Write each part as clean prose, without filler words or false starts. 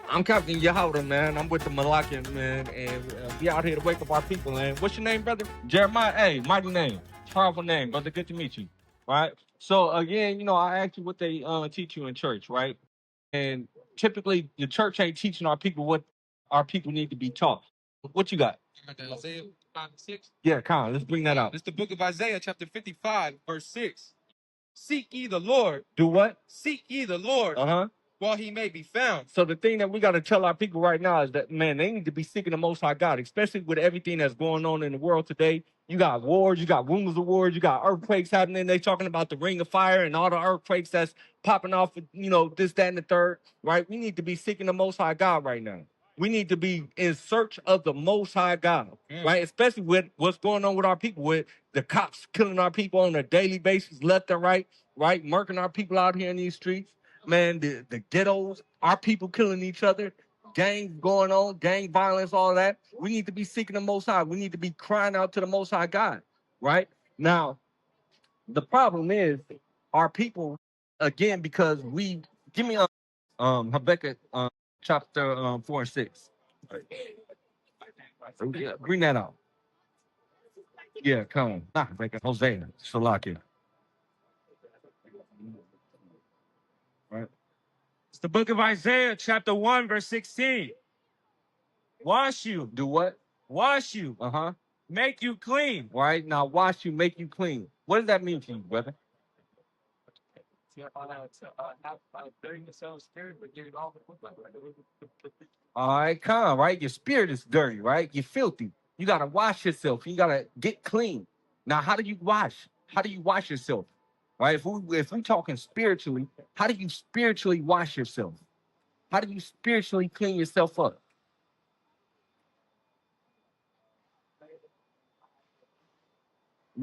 I'm Captain Yahawadah, man. I'm with the Malakian, man, and we out here to wake up our people, man. What's your name, brother? Jeremiah. Hey, mighty name, powerful name, brother. Good to meet you. Right. So again, I asked you what they teach you in church, right? And typically, the church ain't teaching our people what our people need to be taught. What you got? You got that Isaiah 5:6. Yeah, Con. Let's bring that out. It's the book of Isaiah, chapter 55, verse 6. Seek ye the Lord. Do what? Seek ye the Lord Uh-huh. while he may be found. So the thing that we got to tell our people right now is that, man, they need to be seeking the Most High God, especially with everything that's going on in the world today. You got wars, you got rumors of wars, you got earthquakes happening. They talking about the ring of fire and all the earthquakes that's popping off, this, that, and the third, right? We need to be seeking the Most High God right now. We need to be in search of the Most High God, right? Especially with what's going on with our people, with the cops killing our people on a daily basis, left and right, murking our people out here in these streets. Man, the ghettos, our people killing each other, gangs going on, gang violence, all that. We need to be seeking the Most High. We need to be crying out to the Most High God, right? Now, the problem is our people, again, because give me Habakkuk chapter 4 and 6. Yeah, bring that out. Yeah, come on. Not Habakkuk, Hosea, Salakia. Right. It's the book of Isaiah, chapter 1, verse 16. Wash you. Do what? Wash you. Uh-huh. Make you clean. Right? Now wash you, make you clean. What does that mean to you, brother? All right, come, right? Your spirit is dirty, right? You're filthy. You got to wash yourself. You got to get clean. Now, how do you wash? How do you wash yourself? Right? If we talking spiritually, how do you spiritually wash yourself? How do you spiritually clean yourself up?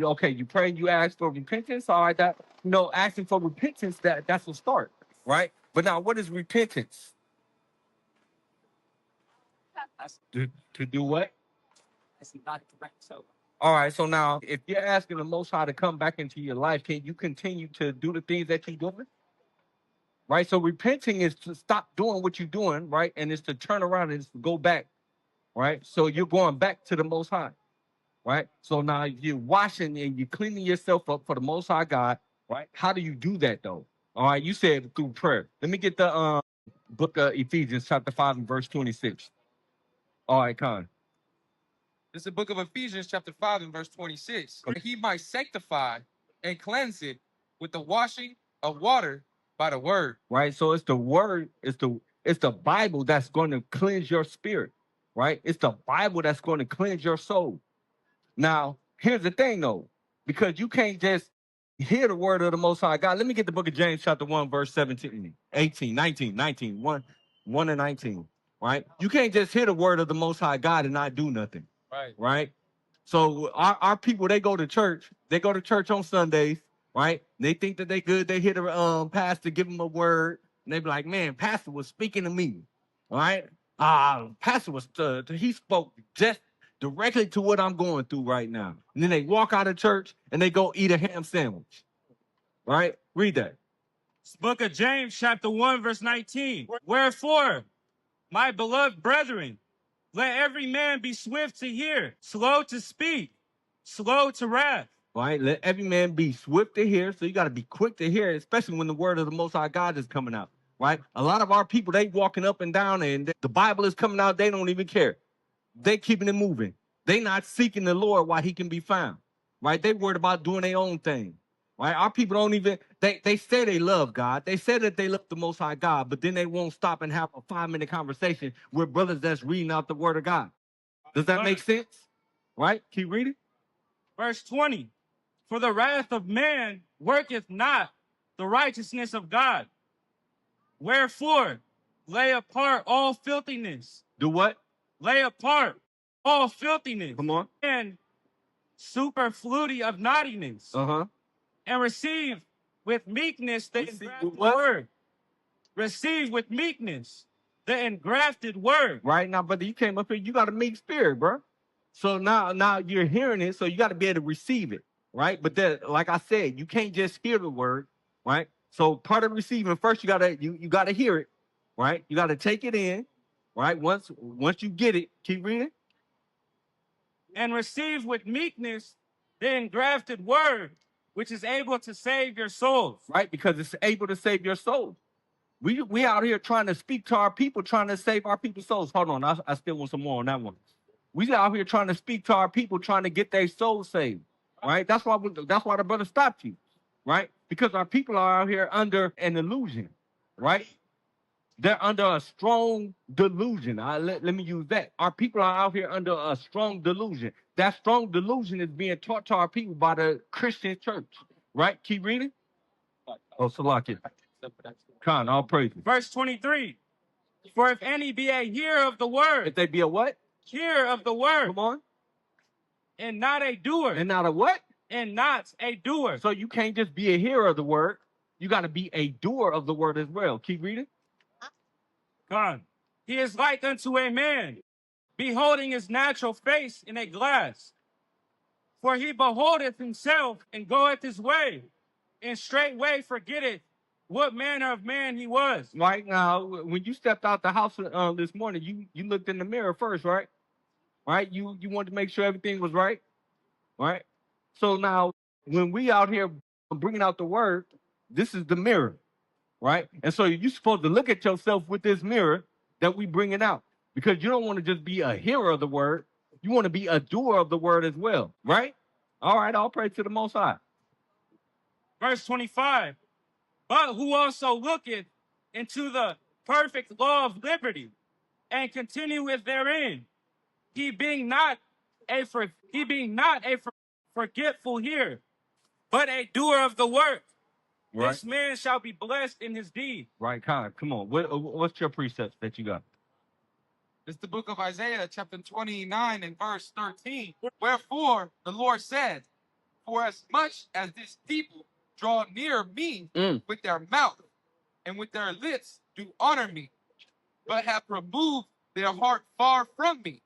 Okay, you pray, you ask for repentance, all right, asking for repentance, that's a start, right? But now, what is repentance? To do what? All right, so now, if you're asking the Most High to come back into your life, can you continue to do the things that you're doing? Right, so repenting is to stop doing what you're doing, right? And it's to turn around and it's to go back, right? So you're going back to the Most High. Right? So now you're washing and you're cleaning yourself up for the Most High God, right? How do you do that though? All right, you said through prayer. Let me get the book of Ephesians, chapter 5 and verse 26. All right, Con. It's the book of Ephesians, chapter 5, and verse 26. He might sanctify and cleanse it with the washing of water by the word. Right. So it's the word, it's the Bible that's going to cleanse your spirit, right? It's the Bible that's going to cleanse your soul. Now, here's the thing though, because you can't just hear the word of the Most High God. Let me get the book of James, chapter 1, verse 17, 18, 19, 1 and 19, right? You can't just hear the word of the Most High God and not do nothing, right? So our people, they go to church on Sundays, right? They think that they good. They hear the pastor give them a word, and they be like, man, pastor was speaking to me, right? Pastor was, he spoke just directly to what I'm going through right now. And then they walk out of church and they go eat a ham sandwich. Right? Read that. It's the book of James, chapter 1, verse 19. Wherefore, my beloved brethren, let every man be swift to hear, slow to speak, slow to wrath. Right? Let every man be swift to hear. So you got to be quick to hear, especially when the word of the Most High God is coming out. Right? A lot of our people, they walking up and down and the Bible is coming out. They don't even care. They keeping it moving. They not seeking the Lord while he can be found. Right? They worried about doing their own thing. Right? Our people don't even, they say they love God. They say that they love the Most High God, but then they won't stop and have a 5-minute conversation with brothers that's reading out the word of God. Does that make sense? Right? Keep reading. Verse 20. For the wrath of man worketh not the righteousness of God. Wherefore, lay apart all filthiness. Do what? Lay apart all filthiness. Come on. And superfluity of naughtiness. Uh-huh. And receive with meekness the engrafted word. Receive with meekness the engrafted word. Right now, brother, you came up here, you got a meek spirit, bro. So now you're hearing it, so you got to be able to receive it, right? But then, like I said, you can't just hear the word, right? So part of receiving, first you gotta hear it, right? You gotta take it in, right? Once you get it, keep reading. And receive with meekness the engrafted word, which is able to save your souls. Right, because it's able to save your soul. We out here trying to speak to our people, trying to save our people's souls. Hold on, I still want some more on that one. We out here trying to speak to our people, trying to get their souls saved. Right, that's why the brother stopped you. Right, because our people are out here under an illusion. Right, they're under a strong delusion. Let me use that. Our people are out here under a strong delusion. That strong delusion is being taught to our people by the Christian church. Right, keep reading. Oh, Salakia. Khan, all praises. Verse 23. For if any be a hearer of the word. If they be a what? Hearer of the word. Come on. And not a doer. And not a what? And not a doer. So you can't just be a hearer of the word. You got to be a doer of the word as well. Keep reading. Khan. He is like unto a man, beholding his natural face in a glass. For he beholdeth himself and goeth his way, and straightway forgetteth what manner of man he was. Right now, when you stepped out the house this morning, you looked in the mirror first, right? Right? You wanted to make sure everything was right, right? So now, when we out here bringing out the word, this is the mirror, right? And so you're supposed to look at yourself with this mirror that we bringing out, because you don't want to just be a hearer of the word. You want to be a doer of the word as well, right? All right, all praise to the Most High. Verse 25. But who also looketh into the perfect law of liberty, and continueth therein, he being not a forgetful hearer, but a doer of the work. Right. This man shall be blessed in his deed. Right, Khan, come on. What's your precepts that you got? It's the book of Isaiah, chapter 29 and verse 13. Wherefore the Lord said, for as much as this people draw near me with their mouth, and with their lips do honor me, but have removed their heart far from me,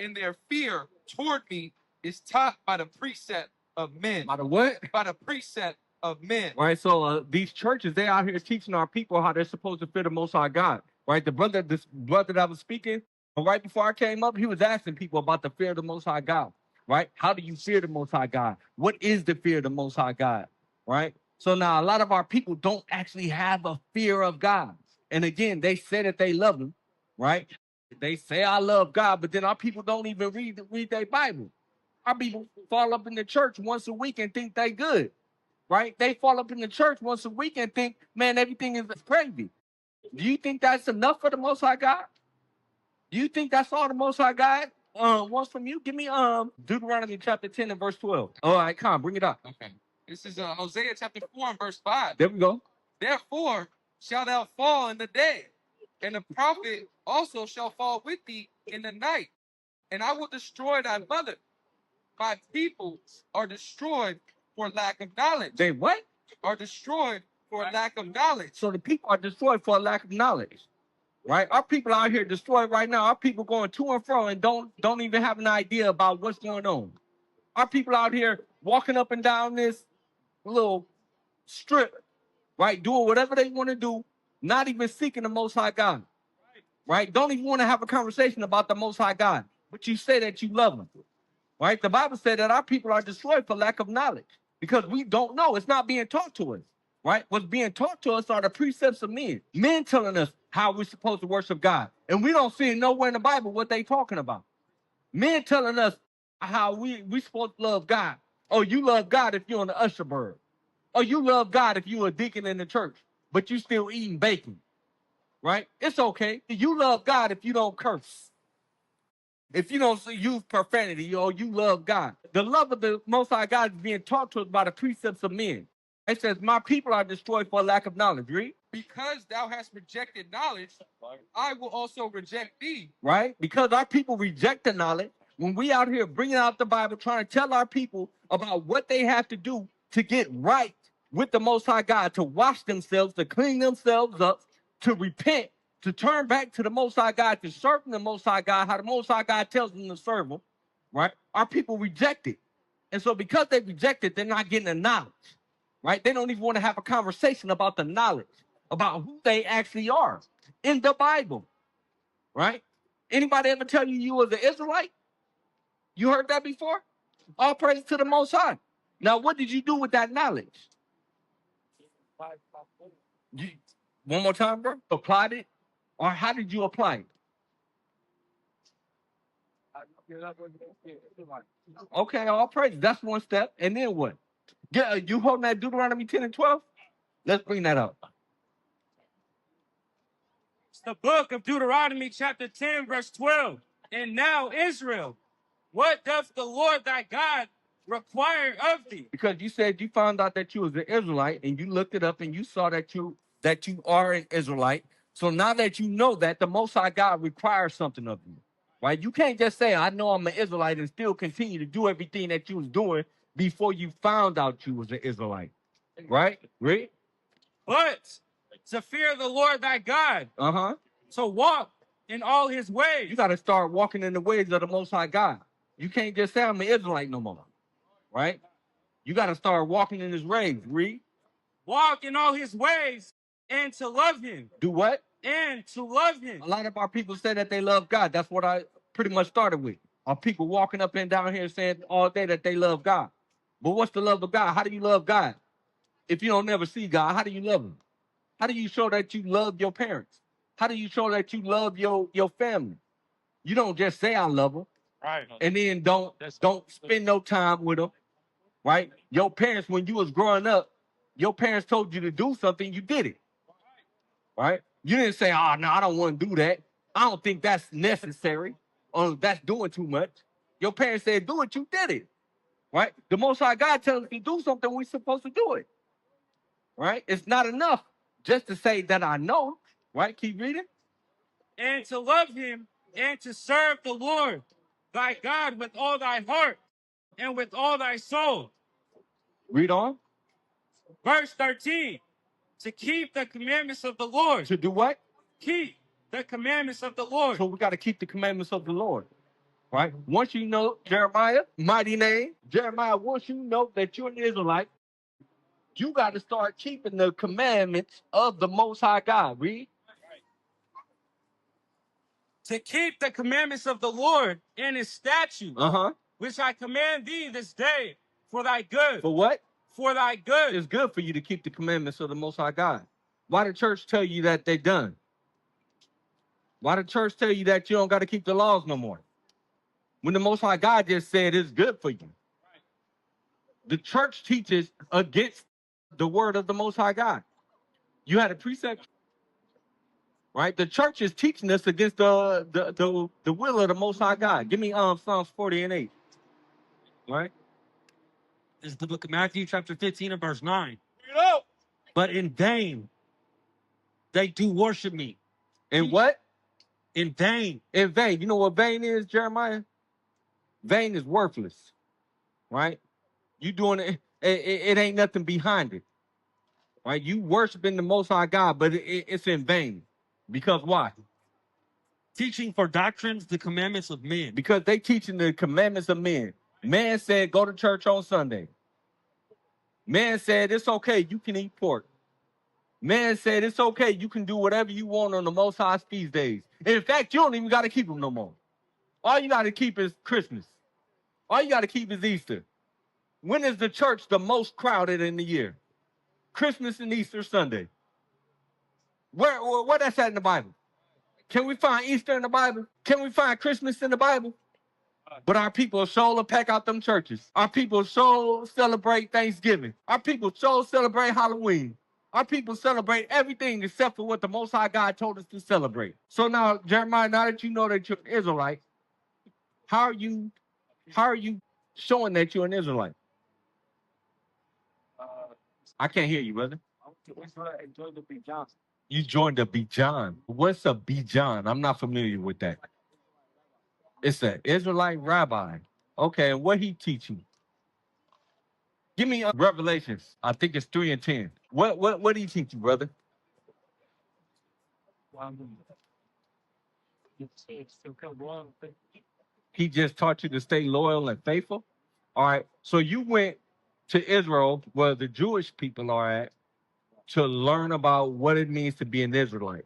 and their fear toward me is taught by the precept of men. By the what? By the precept of men. Right, so these churches, they out here teaching our people how they're supposed to fear the Most High God. Right, this brother that I was speaking, right before I came up, he was asking people about the fear of the Most High God. Right, how do you fear the Most High God? What is the fear of the Most High God? Right, so now a lot of our people don't actually have a fear of God. And again, they say that they love him, right? They say I love God, but then our people don't even read their Bible. Our people fall up in the church once a week and think they good, right? They fall up in the church once a week and think, man, everything is crazy. Do you think that's enough for the Most High God? Do you think that's all the Most High God wants from you? Give me Deuteronomy chapter 10 and verse 12. All right, come on, bring it up. Okay. This is Hosea chapter 4 and verse 5. There we go. Therefore shalt thou fall in the day, and the prophet also shall fall with thee in the night, and I will destroy thy mother. My people are destroyed for lack of knowledge. They what? Are destroyed for lack of knowledge. So the people are destroyed for a lack of knowledge, right? Our people out here destroyed right now. Our people going to and fro and don't even have an idea about what's going on. Our people out here walking up and down this little strip, right? Doing whatever they want to do, not even seeking the Most High God, right? Don't even want to have a conversation about the Most High God, but you say that you love him, right? The Bible said that our people are destroyed for lack of knowledge because we don't know. It's not being taught to us, right? What's being taught to us are the precepts of men. Men telling us how we're supposed to worship God, and we don't see it nowhere in the Bible what they talking about. Men telling us how we supposed to love God. Oh, you love God if you're on the usher bird. Oh, you love God if you're a deacon in the church, but you still eating bacon, right? It's okay. You love God if you don't curse. If you don't use profanity, or you love God. The love of the Most High God is being taught to us by the precepts of men. It says, my people are destroyed for lack of knowledge. Read. Because thou hast rejected knowledge, I will also reject thee. Right? Because our people reject the knowledge. When we out here bringing out the Bible, trying to tell our people about what they have to do to get right with the Most High God, to wash themselves, to clean themselves up, to repent, to turn back to the Most High God, to serve the Most High God, how the Most High God tells them to serve him, right? Our people reject it. And so because they reject it, they're not getting the knowledge, right? They don't even want to have a conversation about the knowledge, about who they actually are in the Bible. right? Anybody ever tell you you was an Israelite? You heard that before? All praise to the Most High. Now, what did you do with that knowledge? You, one more time, bro. Applied it? Or how did you apply it? Okay, all praise. That's one step. And then what? You holding that Deuteronomy 10 and 12? Let's bring that up. It's the book of Deuteronomy, chapter 10, verse 12. And now, Israel, what doth the Lord thy God require of thee? Because you said you found out that you was an Israelite and you looked it up and you saw that you are an Israelite. So now that you know that, the Most High God requires something of you. Right? You can't just say, I know I'm an Israelite and still continue to do everything that you was doing before you found out you was an Israelite. Right? Read. But to fear the Lord thy God, to walk in all his ways. You got to start walking in the ways of the Most High God. You can't just say I'm an Israelite no more. Right? You got to start walking in his ways. Read. Walk in all his ways and to love him. Do what? And to love him. A lot of our people say that they love God. That's what I pretty much started with. Our people walking up and down here saying all day that they love God. But what's the love of God? How do you love God? If you don't never see God, how do you love him? How do you show that you love your parents? How do you show that you love your family? You don't just say I love them. Right. And then don't spend no time with them. Right? Your parents, when you was growing up, your parents told you to do something, you did it. Right? You didn't say, oh, no, I don't want to do that. I don't think that's necessary. Or that's doing too much. Your parents said, do it, you did it. Right? The Most High God tells us to do something, we're supposed to do it. Right? It's not enough just to say that I know. Right? Keep reading. And to love him and to serve the Lord thy God with all thy heart and with all thy soul. Read on. Verse 13. To keep the commandments of the Lord. To do what? Keep the commandments of the Lord. So we got to keep the commandments of the Lord. Right? Once you know Jeremiah, mighty name, Jeremiah, once you know that you're an Israelite, you got to start keeping the commandments of the Most High God. Read. To keep the commandments of the Lord and his statutes, which I command thee this day for thy good. For what? For thy good. It's good for you to keep the commandments of the Most High God. Why the church tell you that they're done? Why the church tell you that you don't got to keep the laws no more? When the Most High God just said it's good for you. The church teaches against the word of the Most High God. You had a precept, right? The church is teaching us against the will of the Most High God. Give me Psalms 40 and 8. Right? This is the book of Matthew, chapter 15 and verse 9. Up. But in vain they do worship me. In what? In vain. In vain. You know what vain is, Jeremiah? Vain is worthless. Right? You doing it, it ain't nothing behind it. Right? You worshiping the Most High God, but it's in vain. Because why? Teaching for doctrines the commandments of men. Because they teaching the commandments of men. Man said, go to church on Sunday. Man said, it's okay, you can eat pork. Man said, it's okay, you can do whatever you want on the Most High feast days. In fact, you don't even got to keep them no more. All you got to keep is Christmas. All you got to keep is Easter. When is the church the most crowded in the year? Christmas and Easter Sunday. Where that's at in the Bible? Can we find Easter in the Bible? Can we find Christmas in the Bible? But our people sure pack out them churches. Our people sure celebrate Thanksgiving. Our people sure celebrate Halloween. Our people celebrate everything except for what the Most High God told us to celebrate. So now, Jeremiah, now that you know that you're an Israelite, how are you showing that you're an Israelite? I can't hear you, brother. You joined the Bijan. What's a Bijan? I'm not familiar with that. It's an Israelite rabbi. Okay, and what he teach you? Give me Revelations. I think it's 3 and 10. What do he teach you, brother? He just taught you to stay loyal and faithful? All right. So you went to Israel, where the Jewish people are at, to learn about what it means to be an Israelite.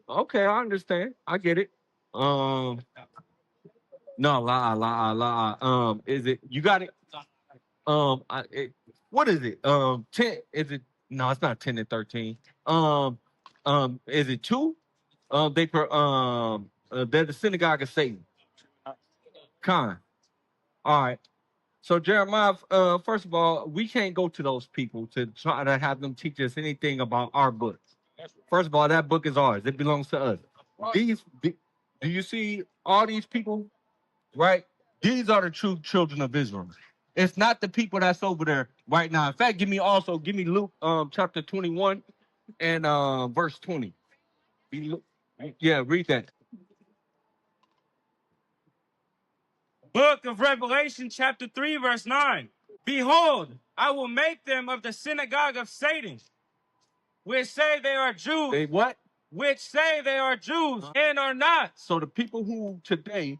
Okay, I understand. I get it. No, is it? You got it. What is it? 10. Is it? No, it's not 10 and 13. Is it 2? They're the synagogue of Satan. Con. All right. So Jeremiah, first of all, we can't go to those people to try to have them teach us anything about our book. First of all, that book is ours. It belongs to us. Do you see all these people? Right? These are the true children of Israel. It's not the people that's over there right now. In fact, give me Luke chapter 21 and verse 20. Yeah, read that. Book of Revelation, chapter 3, verse 9. Behold, I will make them of the synagogue of Satan, which say they are Jews. They what? Which say they are Jews and are not. So the people who today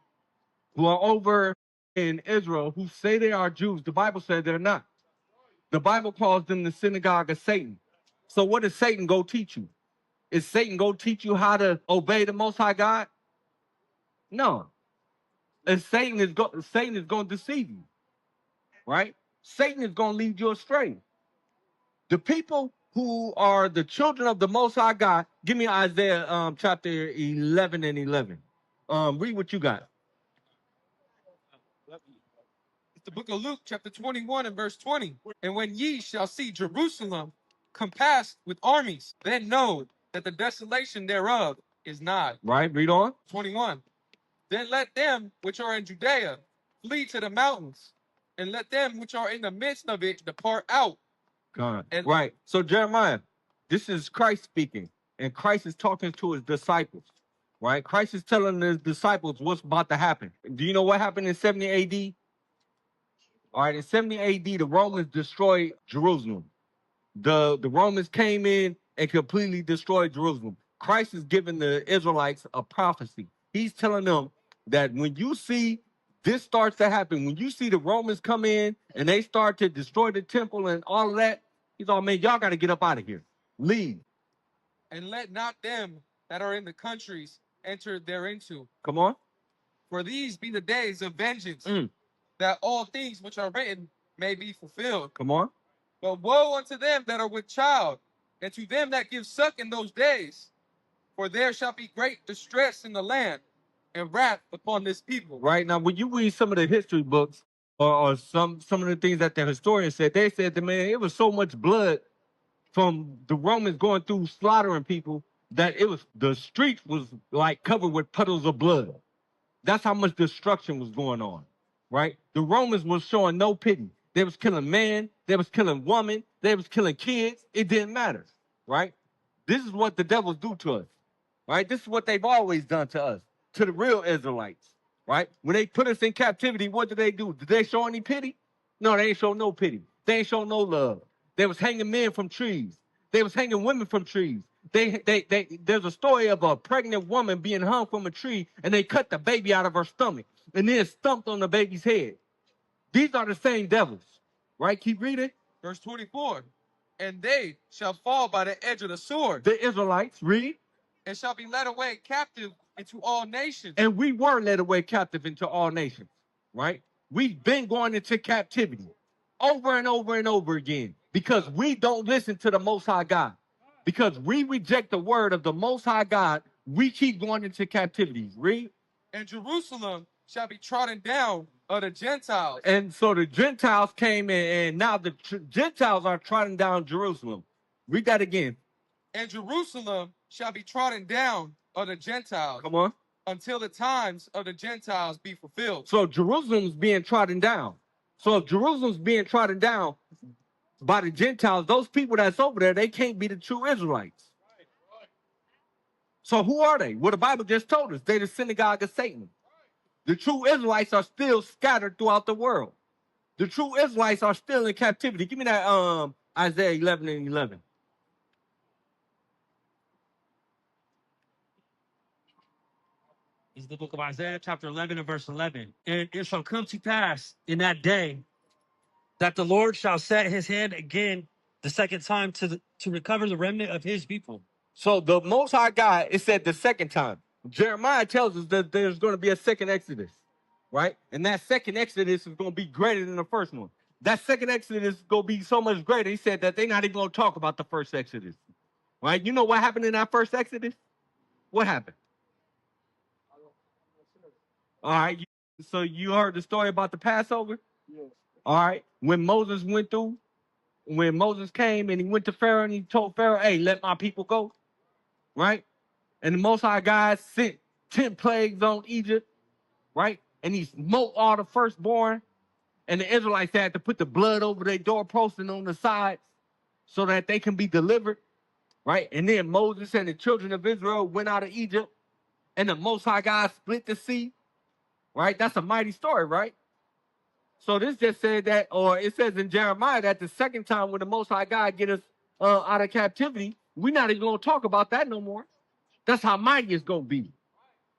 who are over in Israel who say they are Jews, the Bible says they're not. The Bible calls them the synagogue of Satan. So what does Satan go teach you? Is Satan go teach you how to obey the Most High God? No. And Satan is going to deceive you, right? Satan is going to lead you astray. The people who are the children of the Most High God, give me Isaiah chapter 11 and 11. Read what you got. It's the book of Luke, chapter 21 and verse 20. And when ye shall see Jerusalem compassed with armies, then know that the desolation thereof is nigh. Right, read on. 21. Then let them which are in Judea flee to the mountains, and let them which are in the midst of it depart out. God. Right. So Jeremiah, this is Christ speaking, and Christ is talking to his disciples. Right? Christ is telling his disciples what's about to happen. Do you know what happened in 70 AD? All right, in 70 AD, the Romans destroyed Jerusalem. The Romans came in and completely destroyed Jerusalem. Christ is giving the Israelites a prophecy. He's telling them that when you see this starts to happen, when you see the Romans come in and they start to destroy the temple and all of that, he's all, man, y'all got to get up out of here. Leave. And let not them that are in the countries enter thereinto. Come on. For these be the days of vengeance, that all things which are written may be fulfilled. Come on. But woe unto them that are with child, and to them that give suck in those days. For there shall be great distress in the land, and wrath upon this people. Right now, when you read some of the history books, or some of the things that the historians said, they said that, man, it was so much blood from the Romans going through slaughtering people that the streets was like covered with puddles of blood. That's how much destruction was going on, right? The Romans was showing no pity. They was killing men, they was killing women, they was killing kids. It didn't matter, right? This is what the devils do to us, right? This is what they've always done to us, to the real Israelites, right? When they put us in captivity, what did they do? Did they show any pity? No, they ain't show no pity. They ain't show no love. They was hanging men from trees. They was hanging women from trees. There's a story of a pregnant woman being hung from a tree, and they cut the baby out of her stomach and then stumped on the baby's head. These are the same devils, right? Keep reading. Verse 24. And they shall fall by the edge of the sword. The Israelites, read. And shall be led away captive into all nations. And we were led away captive into all nations, right? We've been going into captivity over and over and over again because we don't listen to the Most High God. Because we reject the word of the Most High God, we keep going into captivity. Read. And Jerusalem shall be trodden down of the Gentiles. And so the Gentiles came in, and now the Gentiles are trodden down Jerusalem. Read that again. And Jerusalem shall be trodden down of the Gentiles. Come on. Until the times of the Gentiles be fulfilled. So Jerusalem's being trodden down. So if Jerusalem's being trodden down by the Gentiles, those people that's over there, they can't be the true Israelites. So who are they? Well, the Bible just told us they're the synagogue of Satan. The true Israelites are still scattered throughout the world. The true Israelites are still in captivity. Give me that Isaiah 11 and 11. This is the book of Isaiah, chapter 11 and verse 11. And it shall come to pass in that day that the Lord shall set his hand again the second time to recover the remnant of his people. So the Most High God, it said the second time. Jeremiah tells us that there's going to be a second Exodus, right? And that second Exodus is going to be greater than the first one. That second Exodus is going to be so much greater. He said that they're not even going to talk about the first Exodus, right? You know what happened in that first Exodus? What happened? All right. So you heard the story about the Passover? Yes. All right. When Moses came and he went to Pharaoh and he told Pharaoh, hey, let my people go, right? And the Most High God sent 10 plagues on Egypt, right? And he smote all the firstborn. And the Israelites had to put the blood over their doorposts and on the sides so that they can be delivered, right? And then Moses and the children of Israel went out of Egypt, and the Most High God split the sea, right? That's a mighty story, right? So this just said that, or it says in Jeremiah that the second time when the Most High God get us out of captivity, we're not even going to talk about that no more. That's how mighty it's going to be,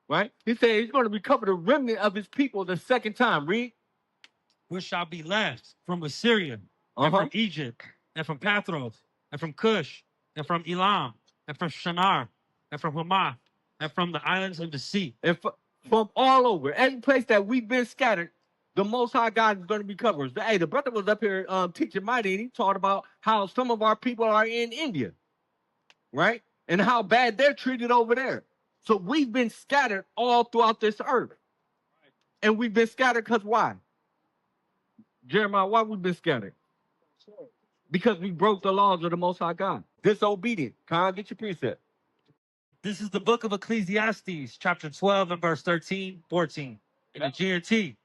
right? He said he's going to recover the remnant of his people the second time. Read. Which shall be left from Assyria, and from Egypt, and from Pathros, and from Cush, and from Elam, and from Shinar, and from Hamath, and from the islands of the sea. And from all over, every place that we've been scattered, the Most High God is going to be covered. Hey, the brother was up here teaching mighty, and he taught about how some of our people are in India, right? And how bad they're treated over there. So we've been scattered all throughout this earth. And we've been scattered because why? Jeremiah, why we've been scattered? Because we broke the laws of the Most High God. Disobedient. Khan, get your precept. This is the book of Ecclesiastes, chapter 12 and verse 13, 14, in the GNT.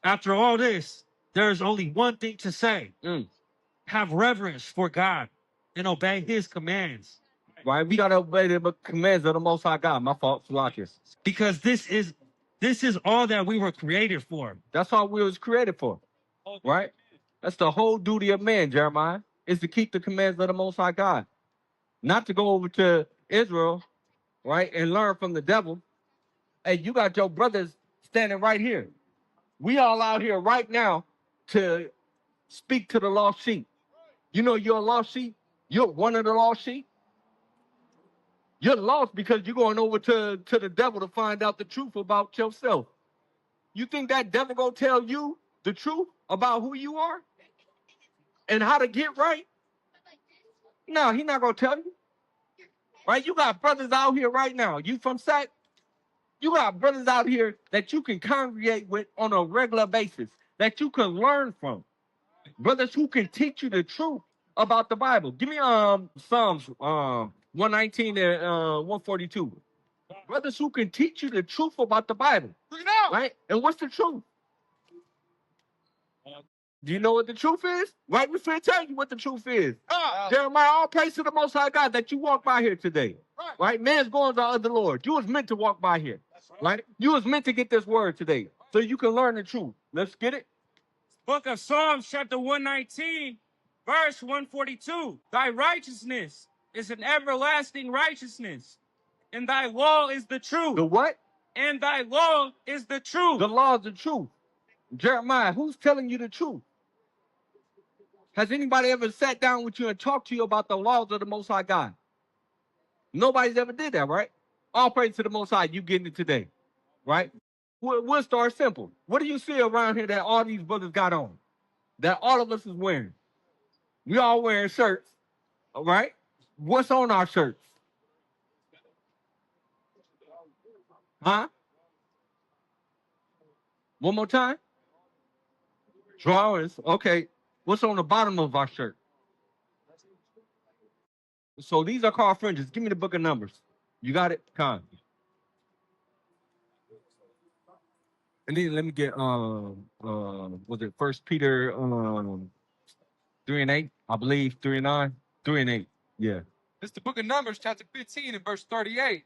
After all this, there is only one thing to say. Have reverence for God and obey his commands. Right? We got to obey the commands of the Most High God. My fault, Salakius. Because this is all that we were created for. That's all we was created for, right? That's the whole duty of man, Jeremiah, is to keep the commands of the Most High God. Not to go over to Israel, right, and learn from the devil. Hey, you got your brothers standing right here. We all out here right now to speak to the lost sheep. You know you're a lost sheep? You're one of the lost sheep? You're lost because you're going over to the devil to find out the truth about yourself. You think that devil gonna tell you the truth about who you are and how to get right? No, he's not gonna tell you. Right? You got brothers out here right now. You from Sac? You got brothers out here that you can congregate with on a regular basis, that you can learn from. Brothers who can teach you the truth about the Bible. Give me Psalms 119 and 142. Brothers who can teach you the truth about the Bible. Right? And what's the truth? Do you know what the truth is? Right? We're finna tell you what the truth is. Jeremiah, all praise to the Most High God that you walk by here today. Right? Man's going to the other Lord. You was meant to walk by here. Right? You was meant to get this word today so you can learn the truth. Let's get it. Book of Psalms, chapter 119, verse 142. Thy righteousness is an everlasting righteousness, and thy law is the truth. The what? And thy law is the truth. The law is the truth. Jeremiah, who's telling you the truth? Has anybody ever sat down with you and talked to you about the laws of the Most High God? Nobody's ever did that, right? All praise to the Most High. You getting it today, right? We'll start simple. What do you see around here that all these brothers got on? That all of us is wearing? We all wearing shirts, all right? What's on our shirts? Huh? One more time? Drawers. Okay. What's on the bottom of our shirt? So these are called fringes. Give me the book of Numbers. You got it? Con. And then let me get was it First Peter 3 and 8? I believe 3 and 9. 3 and 8. Yeah. It's the book of Numbers, chapter 15 and verse 38.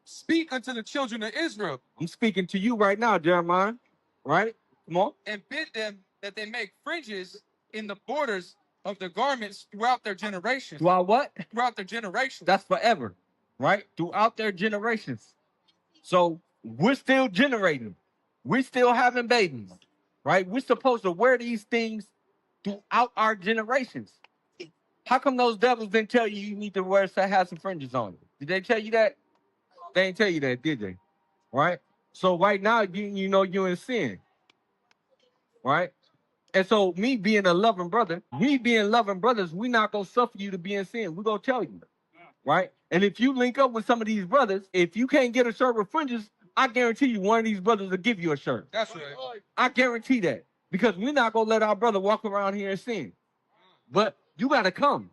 Speak unto the children of Israel. I'm speaking to you right now, Jeremiah. Right? Come on. And bid them that they make fringes in the borders of their garments throughout their generations. Throughout what? Throughout their generations. That's forever. Right? Throughout their generations. So we're still generating. We're still having babies. Right? We're supposed to wear these things throughout our generations. How come those devils didn't tell you you need to wear have some fringes on? Did they tell you that? They didn't tell you that, did they? Right? So right now, you know you're in sin. Right? And so me being a loving brother, we being loving brothers, we not going to suffer you to be in sin. We're going to tell you. Right? And if you link up with some of these brothers, if you can't get a shirt with fringes, I guarantee you one of these brothers will give you a shirt. That's right. I guarantee that. Because we're not going to let our brother walk around here and sin. But you got to come.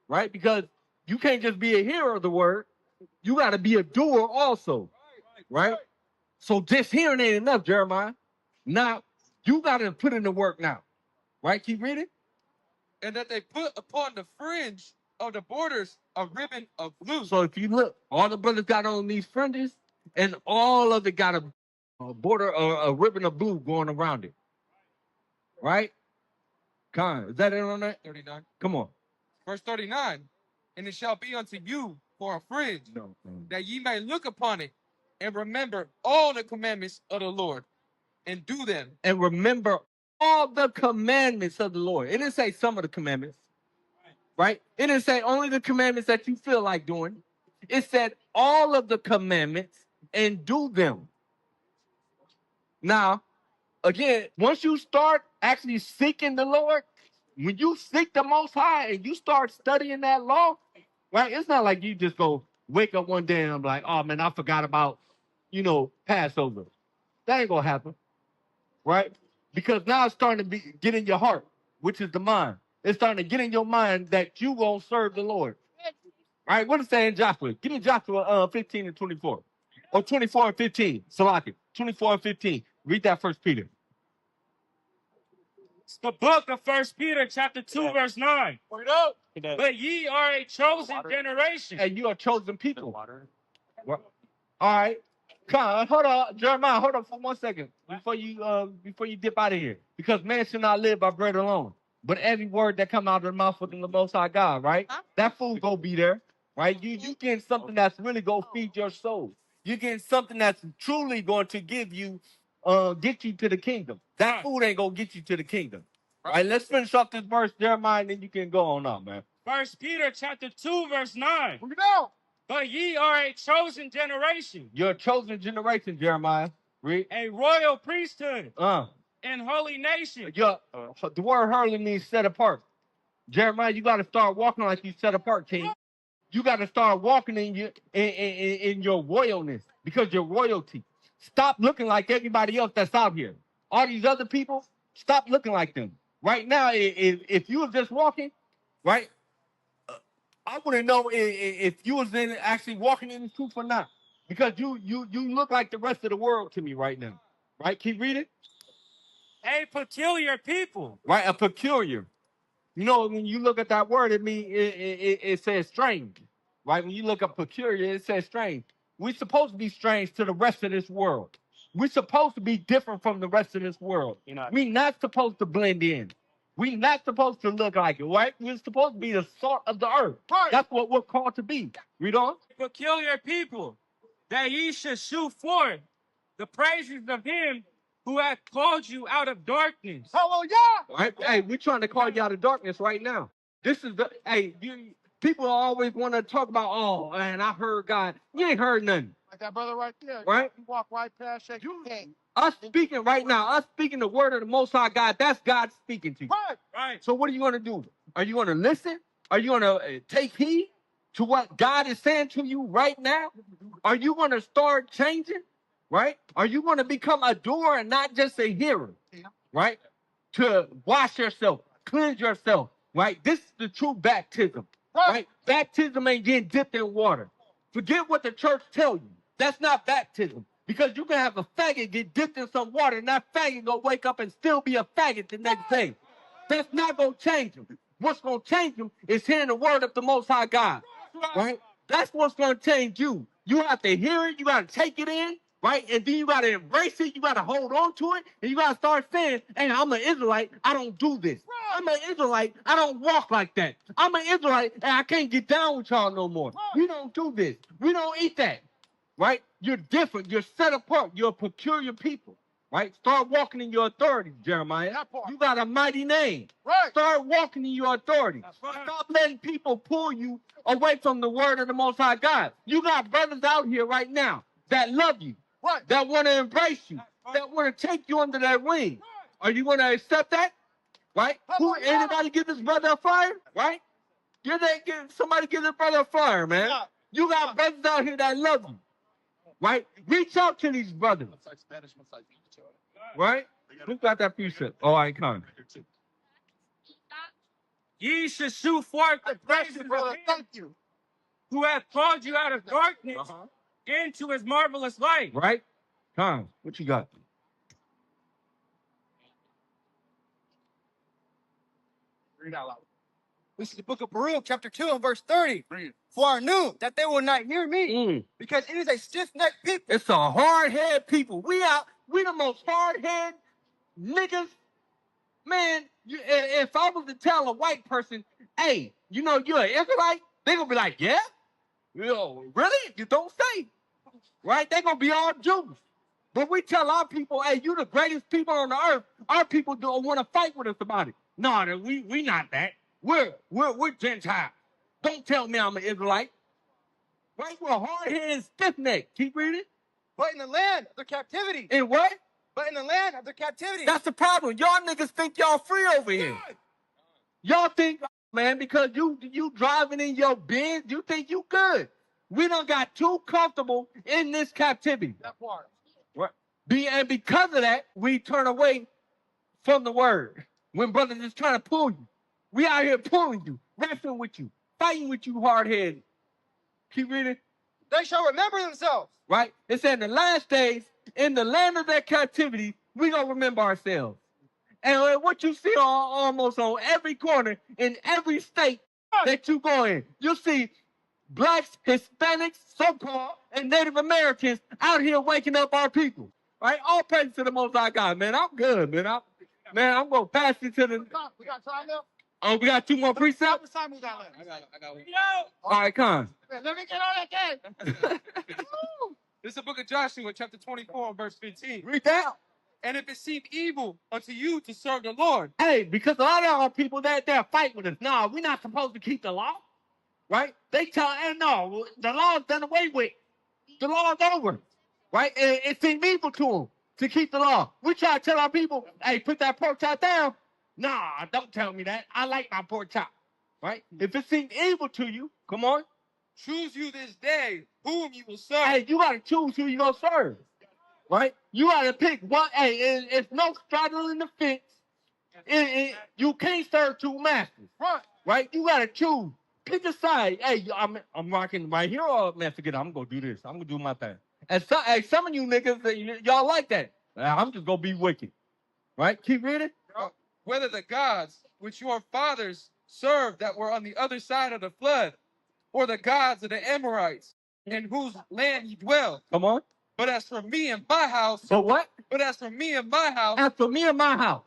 Right? Because you can't just be a hearer of the word. You got to be a doer also. Right? So just hearing ain't enough, Jeremiah. Now, you got to put in the work now. Right? Keep reading. And that they put upon the fringe of the borders a ribbon of blue. So if you look, all the brothers got on these fringes, and all of it got a border, a ribbon of blue going around it. Right? Con, is that it on that? 39. Come on. Verse 39. And it shall be unto you for a fringe, that ye may look upon it, and remember all the commandments of the Lord, and do them. And remember all the commandments of the Lord. It didn't say some of the commandments. Right? It didn't say only the commandments that you feel like doing. It said all of the commandments and do them. Now, again, once you start actually seeking the Lord, when you seek the Most High and you start studying that law, right? It's not like you just go wake up one day and I'm like, oh man, I forgot about, Passover. That ain't gonna happen, right? Because now it's starting to get in your heart, which is the mind. It's starting to get in your mind that you gonna serve the Lord. All right, what is saying Joshua? Give me Joshua 15 and 24. Or 24 and 15. Salaki. 24 and 15. Read that 1 Peter. It's the book of 1 Peter, chapter 2, verse 9. But ye are a chosen generation. And you are chosen people. All right. Hold on, Jeremiah, hold on for 1 second before you dip out of here. Because man should not live by bread alone, but every word that come out of the mouth of the Most High God, right? That food go be there, right? You getting something that's really going to feed your soul. You getting something that's truly going to get you to the kingdom. That food ain't going to get you to the kingdom. All right, let's finish off this verse, Jeremiah, and then you can go on up, man. 1 Peter chapter 2, verse 9. Bring it down. But ye are a chosen generation. You're a chosen generation, Jeremiah. Read. A royal priesthood. And holy nation. The word holy means set apart. Jeremiah, you got to start walking like you set apart, King. You got to start walking in your royalness because you're royalty. Stop looking like everybody else that's out here. All these other people, stop looking like them. Right now, if you was just walking, right, I wouldn't know if you was actually walking in the truth or not. Because you look like the rest of the world to me right now. Right? Keep reading. A peculiar people. Right? A peculiar. When you look at that word, it says strange. Right? When you look up peculiar, it says strange. We're supposed to be strange to the rest of this world. We're supposed to be different from the rest of this world. We're not supposed to blend in. We're not supposed to look like it, right? We're supposed to be the salt of the earth. Right. That's what we're called to be. Read on. Peculiar people, that ye should shew forth the praises of him who hath called you out of darkness. Hallelujah! Right? Hey, we're trying to call you out of darkness right now. This is people always want to talk about, oh, man, I heard God. You ain't heard nothing. Like that brother right there. Right? You walk right past, shake your hand. Us speaking right now, us speaking the word of the Most High God, that's God speaking to you. Right. So what are you going to do? Are you going to listen? Are you going to take heed to what God is saying to you right now? Are you going to start changing? Right? Are you going to become a doer and not just a hearer? Right? To wash yourself, cleanse yourself. Right? This is the true baptism. Right? Baptism ain't getting dipped in water. Forget what the church tell you. That's not baptism. Because you can have a faggot get dipped in some water and that faggot gonna wake up and still be a faggot the next day. That's not gonna change him. What's gonna change him is hearing the word of the Most High God. Right? That's what's gonna change you. You have to hear it, you gotta take it in, right? And then you gotta embrace it, you gotta hold on to it, and you gotta start saying, hey, I'm an Israelite, I don't do this. I'm an Israelite, I don't walk like that. I'm an Israelite, and I can't get down with y'all no more. We don't do this. We don't eat that. Right? You're different. You're set apart. You're a peculiar people. Right? Start walking in your authority, Jeremiah. You got a mighty name. Right. Start walking in your authority. Stop letting people pull you away from the word of the Most High God. You got brothers out here right now that love you, Right. that want to embrace you, that want to take you under their wing. Are you going to accept that? Right? Anybody give this brother a fire? Right? Somebody give this brother a fire, man. Yeah. You got brothers out here that love you. Right? Reach out to these brothers. Right? Who got that precept? Oh, I can't. Ye should shoot forth the blessings of brother. him Thank you. who hath called you out of darkness into his marvelous light. Right? Con, what you got? Read out loud. This is the book of Baruch, chapter 2, and verse 30. Read. For I knew that they will not hear me, because it is a stiff-necked people. It's a hard-head people. We the most hard-head niggas. Man, if I was to tell a white person, hey, you know you're an Israelite, they gonna be like, yeah? Yo, really? You don't say. Right? They gonna be all Jews. But we tell our people, hey, you the greatest people on the earth. Our people don't want to fight with us about it. No, we not that. We're Gentiles. Don't tell me I'm an Israelite. Right? We're hard-headed and stiff-necked. Keep reading. But in the land of their captivity. In what? But in the land of their captivity. That's the problem. Y'all niggas think y'all free over here. Y'all think, man, because you driving in your Benz, you think you good. We done got too comfortable in this captivity. That part. Right. And because of that, we turn away from the word. When brothers is trying to pull you. We out here pulling you, wrestling with you, fighting with you hard-headed. Keep reading. They shall remember themselves. Right? It said in the last days, in the land of their captivity, we gonna remember ourselves. And what you see almost on every corner, in every state that you go in, you'll see blacks, Hispanics, so-called, and Native Americans out here waking up our people. Right? All praise to the Most High God, man. I'm good, man. I'm gonna pass it to the. We got time now? Oh, we got 2 more How precepts? much time we got left? I got one. All right, come. Let me get on that game. This is the book of Joshua, chapter 24, verse 15. Read that. And if it seem evil unto you to serve the Lord, Hey, because a lot of our people they're fight with us. No, we're not supposed to keep the law. Right? They tell, hey, no, the law's done away with. The law's over. Right? It seems evil to them to keep the law. We try to tell our people, hey, put that pork chop down. Nah, don't tell me that. I like my pork chop. Right? If it seems evil to you, come on. choose you this day whom you will serve. Hey, you got to choose who you going to serve. Right? You got to pick one. Hey, it's no straddling the fence. You can't serve 2 masters. Right? You got to choose. Pick a side. Hey, I'm rocking right here. Or, man, forget it. I'm going to do this. I'm going to do my thing. And some of you niggas, y'all like that. I'm just going to be wicked. Right? Keep reading. Whether the gods which your fathers served that were on the other side of the flood, or the gods of the Amorites, in whose land ye dwell. Come on. But as for me and my house, So what? But as for me and my house, As for me and my house,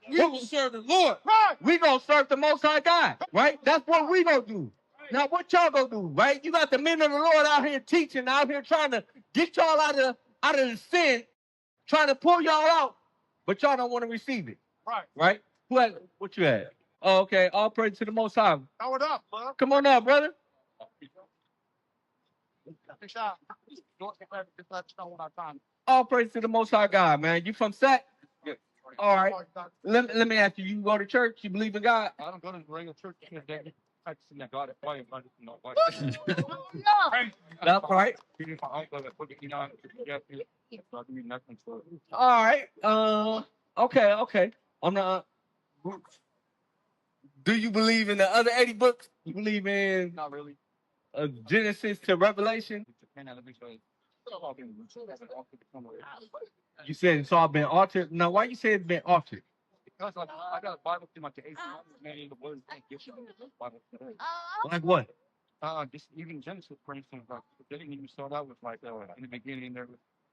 we will serve the Lord. we gonna serve the Most High God, right? That's what we gonna do. Now, what y'all gonna do, right? You got the men of the Lord out here teaching, out here trying to get y'all out of the sin, trying to pull y'all out, but y'all don't want to receive it, right? What you had? Oh, okay. All praise to the Most High. Throw it up, bro. Come on up, brother. Big shot. All praise to the Most High God, man. You from Sac? Yeah. All right. Let me ask you. You go to church? You believe in God? I don't go to the regular church. God, That's right. All right. Okay. I'm not. Do you believe in the other 80 books? You believe in Not really. Genesis to Revelation? You said it's all been altered. Now, why you say it's been altered? Because I got a Bible through my age. Man, the word can't give you the Bible today. Like what? Just even Genesis, for instance, they didn't even start out with like in the beginning there.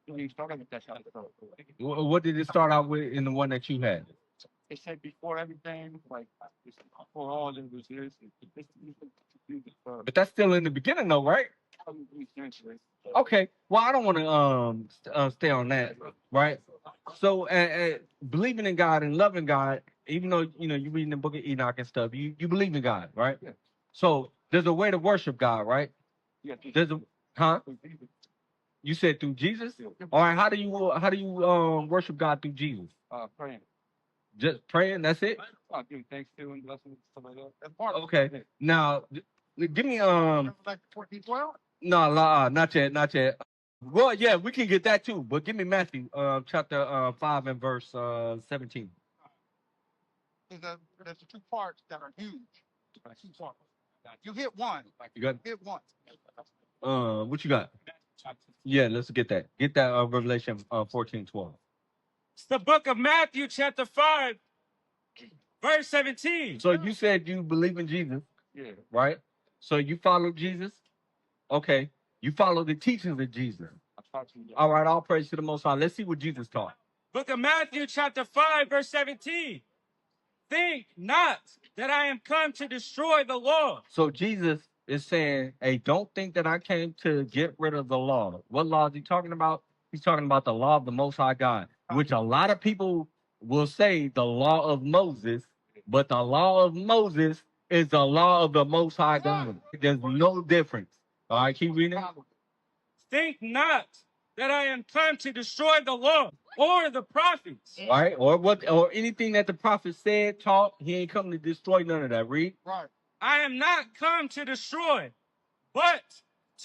They didn't start out with that kind of stuff. What did it start out with in the one that you had? They said before everything, like before all there was this. But that's still in the beginning, though, right? Okay. Well, I don't want to stay on that, right? So believing in God and loving God, even though you reading the book of Enoch and stuff, you believe in God, right? Yeah. So there's a way to worship God, right? Yeah. There's a You said through Jesus? Yeah. All right, how do you worship God through Jesus? Praying. Just praying, that's it? Giving thanks to and blessings, stuff like that. That's part of it. Okay. Now give me like 14:12? No, not yet. Well, yeah, we can get that too, but give me Matthew chapter 5 and verse 17. There's the two parts that are huge. Two parts. You hit one. You got hit one. what you got? Yeah, let's get that. Get that Revelation 14:12. It's the book of Matthew, chapter 5, verse 17. So you said you believe in Jesus. Yeah. Right? So you follow Jesus? Okay. You follow the teachings of Jesus. All right, all praise to the Most High. Let's see what Jesus taught. Book of Matthew, chapter 5, verse 17. Think not that I am come to destroy the law. So Jesus is saying, hey, don't think that I came to get rid of the law. What law is he talking about? He's talking about the law of the Most High God, which a lot of people will say the law of Moses, but the law of Moses is the law of the Most High God. There's no difference. All right, keep reading. Think not that I am come to destroy the law or the prophets. All right, or anything that the prophet said, taught. He ain't come to destroy none of that. Read. Right. I am not come to destroy, but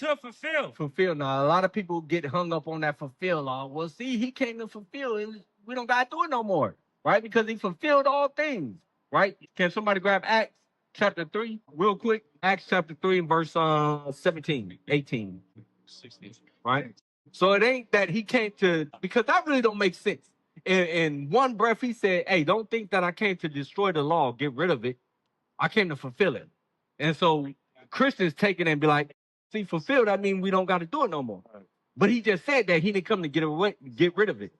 to fulfill. Fulfill. Now, a lot of people get hung up on that fulfill law. Well, see, he came to fulfill it. We don't got to do it no more, right? Because he fulfilled all things, right? Can somebody grab Acts chapter 3 real quick? Acts chapter 3 and verse 17, 18, 16, right? So it ain't that he came to, because that really don't make sense. In one breath, he said, hey, don't think that I came to destroy the law, get rid of it. I came to fulfill it. And so Christians take it and be like, see, fulfilled, I mean we don't got to do it no more. But he just said that he didn't come to get rid of it.